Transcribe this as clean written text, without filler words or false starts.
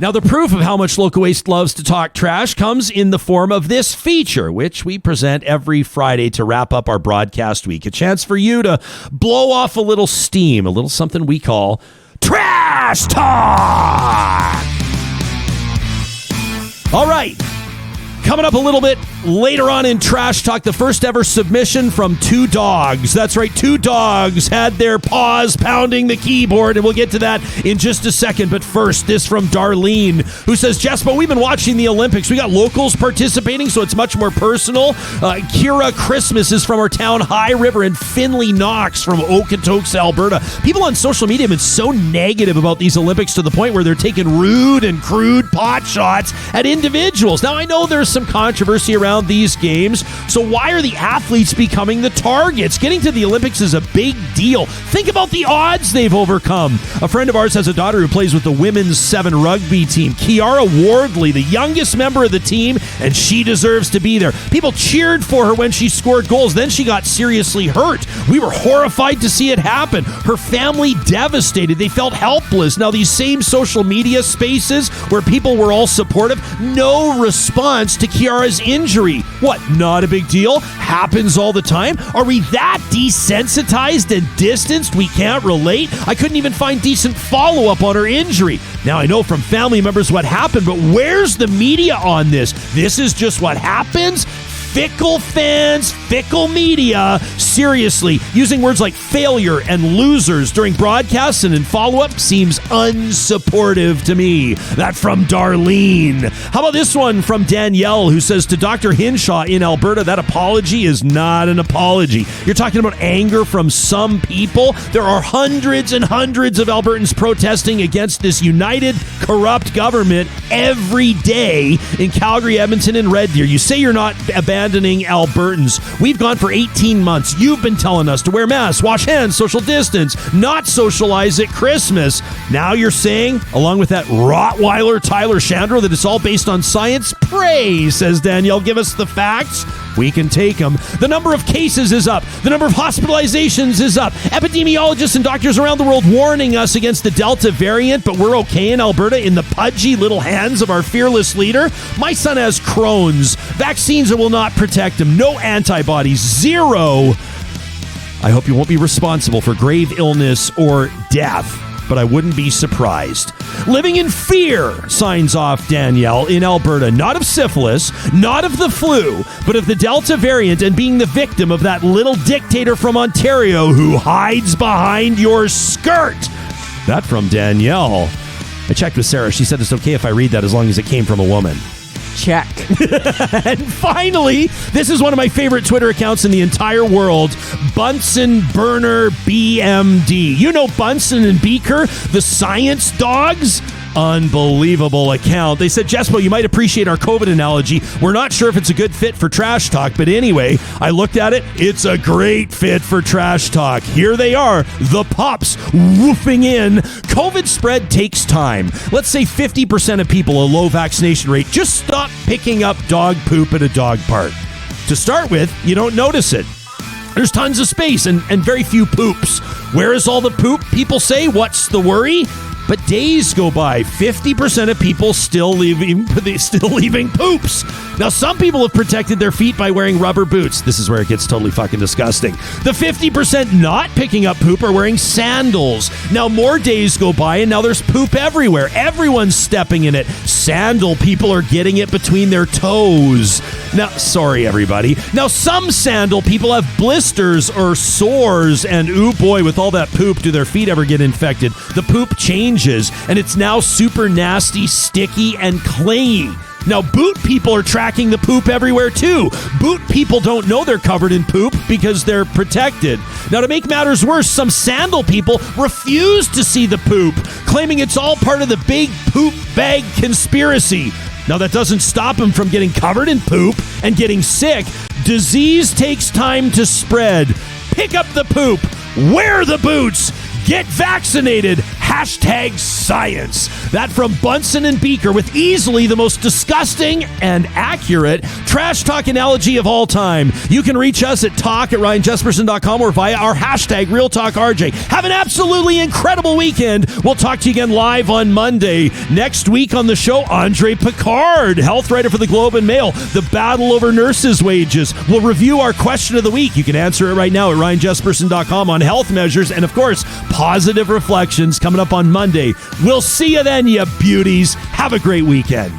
Now, the proof of how much Local Waste loves to talk trash comes in the form of this feature, which we present every Friday to wrap up our broadcast week. A chance for you to blow off a little steam, a little something we call Trash Talk. All right. Coming up a little bit later on in Trash Talk, the first ever submission from two dogs. That's right, two dogs had their paws pounding the keyboard, and we'll get to that in just a second. But first, this from Darlene, who says, Jespo, we've been watching the Olympics. We got locals participating, so it's much more personal. Kira Christmas is from our town, High River, and Finley Knox from Okotoks, Alberta. People on social media have been so negative about these Olympics to the point where they're taking rude and crude pot shots at individuals. Now, I know there's some controversy around these games, so why are the athletes becoming the targets? Getting to the Olympics is a big deal. Think about the odds they've overcome. A friend of ours has a daughter who plays with the women's 7 rugby team, Kiara Wardley, the youngest member of the team, and she deserves to be there. People cheered for her when she scored goals. Then she got seriously hurt. We were horrified to see it happen. Her family devastated. They felt helpless. Now, these same social media spaces where people were all supportive, no response to Kiara's injury. What, not a big deal? Happens all the time? Are we that desensitized and distanced we can't relate? I couldn't even find decent follow-up on her injury. Now, I know from family members what happened, but where's the media on this? This is just what happens? Fickle fans, fickle media. Seriously, using words like failure and losers during broadcasts and in follow-up seems unsupportive to me. That from Darlene. How about this one from Danielle, who says to Dr. Hinshaw in Alberta, that apology is not an apology. You're talking about anger from some people. There are hundreds and hundreds of Albertans protesting against this united, corrupt government every day in Calgary, Edmonton, and Red Deer. You say you're not abandoning Albertans. We've gone for 18 months. You've been telling us to wear masks, wash hands, social distance, not socialize at Christmas. Now you're saying, along with that Rottweiler Tyler Shandro, that it's all based on science? Pray, says Danielle. Give us the facts. We can take them. The number of cases is up. The number of hospitalizations is up. Epidemiologists and doctors around the world warning us against the Delta variant, but we're okay in Alberta in the pudgy little hands of our fearless leader. My son has Crohn's. Vaccines will not protect him. No antibodies. Zero. I hope you won't be responsible for grave illness or death, but I wouldn't be surprised. Living in fear, signs off Danielle in Alberta, not of syphilis, not of the flu, but of the Delta variant and being the victim of that little dictator from Ontario who hides behind your skirt. That from Danielle. I checked with Sarah. She said it's okay if I read that as long as it came from a woman. Check. And finally, this is one of my favorite Twitter accounts in the entire world, Bunsen Burner BMD. You know Bunsen and Beaker, the science dogs? Unbelievable account. They said, Jespo, you might appreciate our COVID analogy. We're not sure if it's a good fit for Trash Talk, but anyway, I looked at it. It's a great fit for Trash Talk. Here they are, the pups woofing in. COVID spread takes time. Let's say 50% of people, a low vaccination rate, just stop picking up dog poop at a dog park. To start with, you don't notice it. There's tons of space and very few poops. Where is all the poop? People say, what's the worry? But days go by, 50% of people still leaving poops. Now, some people have protected their feet by wearing rubber boots. This is where it gets totally fucking disgusting. The 50% not picking up poop are wearing sandals. Now, more days go by, and now there's poop everywhere. Everyone's stepping in it. Sandal people are getting it between their toes. Now, sorry, everybody. Now, some sandal people have blisters or sores, and ooh boy, with all that poop, do their feet ever get infected? The poop changes, and it's now super nasty, sticky, and clingy. Now, boot people are tracking the poop everywhere, too. Boot people don't know they're covered in poop because they're protected. Now, to make matters worse, some sandal people refuse to see the poop, claiming it's all part of the big poop bag conspiracy. Now, that doesn't stop them from getting covered in poop and getting sick. Disease takes time to spread. Pick up the poop. Wear the boots. Get vaccinated. hashtag science. That from Bunsen and Beaker with easily the most disgusting and accurate trash talk analogy of all time. You can reach us at talk@ryanjesperson.com or via our hashtag RealTalkRJ. Have an absolutely incredible weekend. We'll talk to you again live on Monday. Next week on the show, Andre Picard, health writer for the Globe and Mail. The battle over nurses' wages. We'll review our question of the week. You can answer it right now at ryanjesperson.com on health measures and, of course, positive reflections coming up on Monday. We'll see you then, you beauties. Have a great weekend.